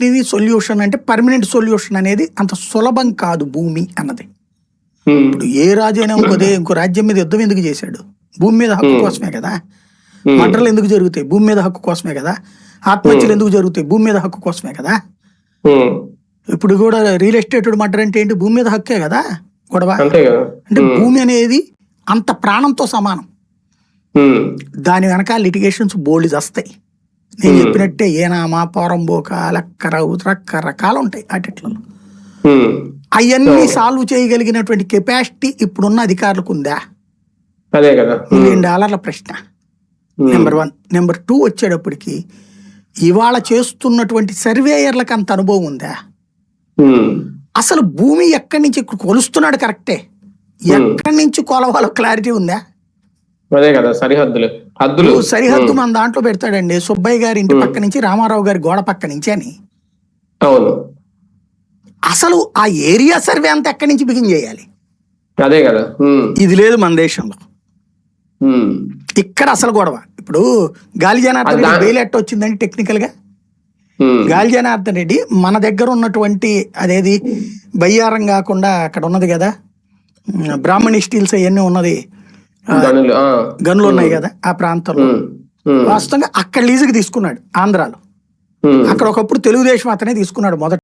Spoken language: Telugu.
అన్నిటినీ సొల్యూషన్ అంటే పర్మనెంట్ సొల్యూషన్ అనేది అంత సులభం కాదు భూమి అన్నది. ఇప్పుడు ఏ రాజు అయినా ఇంకో రాజ్యం మీద యుద్ధం ఎందుకు చేశాడు? భూమి మీద హక్కు కోసమే కదా. మంటలు ఎందుకు జరుగుతాయి? భూమి మీద హక్కు కోసమే కదా. ఆత్మహత్యలు ఎందుకు జరుగుతాయి? భూమి మీద హక్కు కోసమే కదా. ఇప్పుడు కూడా రియల్ ఎస్టేట్ మర్డర్ అంటే ఏంటి? భూమి మీద హక్కే కదా గొడవ. అంటే భూమి అనేది అంత ప్రాణంతో సమానం. దాని వెనక లిటిగేషన్స్ బోల్డ్ వస్తాయి. నేను చెప్పినట్టే ఏనామా పోరంబోక రకరకాలు ఉంటాయి ఆటిట్లలో. అవన్నీ సాల్వ్ చేయగలిగినటువంటి కెపాసిటీ ఇప్పుడున్న అధికారులకు ఉందా? $1 మిలియన్ ప్రశ్న నెంబర్ 1. నెంబర్ 2 వచ్చేటప్పటికి ఇవాళ చేస్తున్నటువంటి సర్వేయర్లకు అంత అనుభవం ఉందా? అసలు భూమి ఎక్కడి నుంచి కొలుస్తున్నాడు కరెక్టే, ఎక్కడి నుంచి కొలవాలో క్లారిటీ ఉందా? సరిహద్దు మన దాంట్లో పెడతాడండి, సుబ్బయ్య గారి ఇంటి పక్క నుంచి రామారావు గారి గోడ పక్క నుంచి అని. అసలు ఆ ఏరియా సర్వే అంతా ఎక్కడి నుంచి బిగిన్ చేయాలి? ఇది లేదు మన దేశంలో. ఇక్కడ అసలు గొడవ. ఇప్పుడు గాలి జనార్దన్ రెడ్డి బెయిల్ ఎట్ట వచ్చిందండి టెక్నికల్ గా? గాలి జనార్దన్ రెడ్డి మన దగ్గర ఉన్నటువంటి అదేది బయ్యారం కాకుండా అక్కడ ఉన్నది కదా బ్రాహ్మణి స్టీల్స్ అవన్నీ ఉన్నది, గనులు ఉన్నాయి కదా ఆ ప్రాంతంలో. వాస్తవంగా అక్కడ లీజుకి తీసుకున్నాడు ఆంధ్రాలో. అక్కడ ఒకప్పుడు తెలుగుదేశం అతనే తీసుకున్నాడు మొదట.